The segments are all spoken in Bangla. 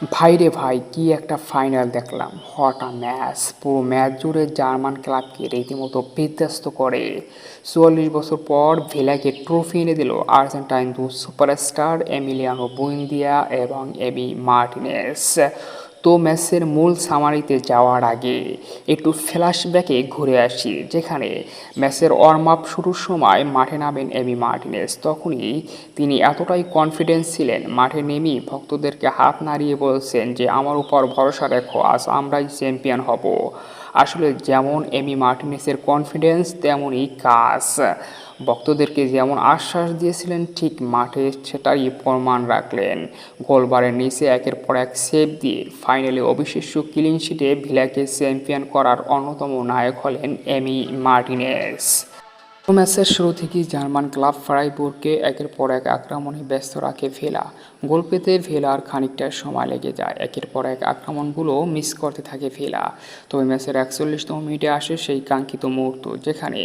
ভাইরে ভাই, কি একটা ফাইনাল দেখলাম! What a match! পুরো ম্যাচ জুড়ে জার্মান ক্লাবকে রীতিমতো বিধ্বস্ত করে ৪৪ বছর পর ভিলাকে ট্রফি এনে দিল আর্জেন্টাইন দু সুপারস্টার এমিলিয়ানো বুয়েন্দিয়া এবং এমি মার্টিনেস। তো ম্যাচের মূল সামারিতে যাওয়ার আগে একটু ফ্ল্যাশব্যাকে ঘুরে আসি, যেখানে ম্যাচের ওয়ার্ম আপ শুরুর সময় মাঠে নামেন এমি মার্টিনেস। তখনই তিনি এতটাই কনফিডেন্স ছিলেন, মাঠে নেমেই ভক্তদেরকে হাত নাড়িয়ে বলছেন যে আমার উপর ভরসা রেখো, আজ আমরাই চ্যাম্পিয়ন হব। আসলে যেমন এমি মার্টিনেসের কনফিডেন্স তেমনই কাজ। ভক্তদেরকে যেমন আশ্বাস দিয়েছিলেন ঠিক মাঠে সেটাই প্রমাণ রাখলেন। গোলবারের নিচে একের পর এক সেভ দিয়ে ফাইনালে অবিশ্বাস্য ক্লিন শিটে ভিলাকে চ্যাম্পিয়ন করার অন্যতম নায়ক হলেন এমি মার্টিনেস। ম্যাচের শুরু থেকেই জার্মান ক্লাব ফ্রাইবুর্গকে একের পর এক আক্রমণে ব্যস্ত রাখে ভেলা। গোল পেতে ভেলার খানিকটা সময় লেগে যায়, একের পর এক আক্রমণগুলো মিস করতে থাকে ভেলা। তবে ম্যাচের ৪১তম মিনিটে আসে সেই কাঙ্ক্ষিত মুহূর্ত, যেখানে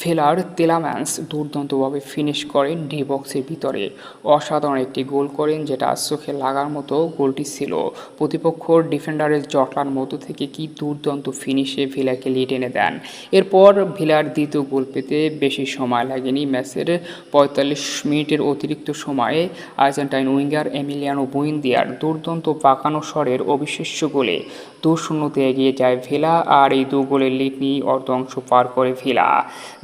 ভেলার তেলাম্যান্স দুর্দান্তভাবে ফিনিশ করেন ডি বক্সের ভিতরে। অসাধারণ একটি গোল করেন, যেটা চোখে লাগার মতো গোলটি ছিল। প্রতিপক্ষর ডিফেন্ডারের জটলার মধ্য থেকে কি দুর্দান্ত ফিনিশে ভিলাকে লিড এনে দেন। এরপর ভিলার দ্বিতীয় গোল পেতে বেশি সময় লাগেনি। ম্যাচের ৪৫ মিনিটের অতিরিক্ত সময়ে আর্জেন্টাইন উইঙ্গার এমিলিয়ানো বুয়েন্দিয়ার দুর্দান্ত বাঁকানো স্বরের অবিশ্বাস্য গোলে ২-০ এগিয়ে যায় ভিলা, আর এই দু গোলের লিড নিয়ে অর্ধ অংশ পার করে ভিলা।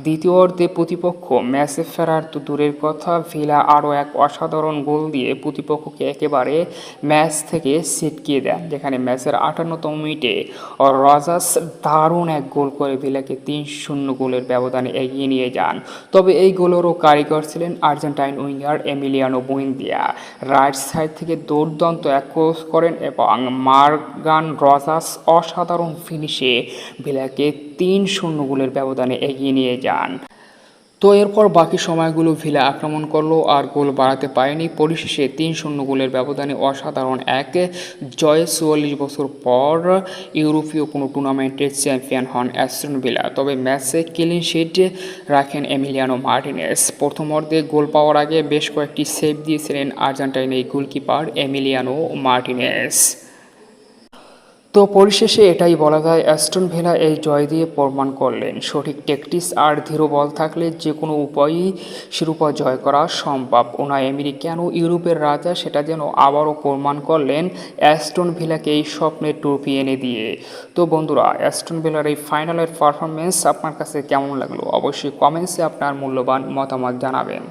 দ্বিতীয় অর্ধে প্রতিপক্ষ ম্যাচে ফেরার তো দূরের কথা, ভিলা আরও এক অসাধারণ গোল দিয়ে প্রতিপক্ষকে একেবারে ম্যাচ থেকে ছিটকিয়ে দেন, যেখানে ম্যাচের ৫৮তম মিনিটে রজাস দারুণ এক গোল করে ভিলাকে ৩-০ গোলের ব্যবধানে এগিয়ে নিয়ে যান। তবে এই গোলেরও কারিগর ছিলেন Argentine winger Emiliano Buendia. Right side থেকে দুর্দান্ত এক ক্রস করেন এবং মর্গান রজাস অসাধারণ ফিনিশে ভিলাকে ৩-০ গোলের ব্যবধানে এগিয়ে নিয়ে যান। তো এরপর বাকি সময়গুলো ভিলা আক্রমণ করলো আর গোল বাড়াতে পারেনি। পরিশেষে ৩-০ গোলের ব্যবধানে অসাধারণ এক জয়ে ৪৪ বছর পর ইউরোপীয় কোনো টুর্নামেন্টের চ্যাম্পিয়ন হন অ্যাস্টন ভিলা। তবে ম্যাচে ক্লিন শিট রাখেন এমিলিয়ানো মার্টিনেস। প্রথম অর্ধে গোল পাওয়ার আগে বেশ কয়েকটি সেভ দিয়েছিলেন আর্জেন্টাইন এই গোলকিপার এমিলিয়ানো মার্টিনেস। তো পরিশেষে এটাই বলা যায়, অ্যাস্টন ভিলা এই জয় দিয়ে প্রমাণ করলেন সঠিক ট্যাকটিক্স আর দৃঢ় বল থাকলে যে কোনো উপায়েই শিরোপা জয় করা সম্ভব। উনাই এমেরি কেন ইউরোপের রাজা সেটা যেন আবারও প্রমাণ করলেন অ্যাস্টন ভিলাকে এই স্বপ্নের ট্রফি এনে দিয়ে। তো বন্ধুরা, অ্যাস্টন ভিলার এই ফাইনালের পারফরমেন্স আপনার কাছে কেমন লাগলো? অবশ্যই কমেন্টসে আপনার মূল্যবান মতামত জানাবেন।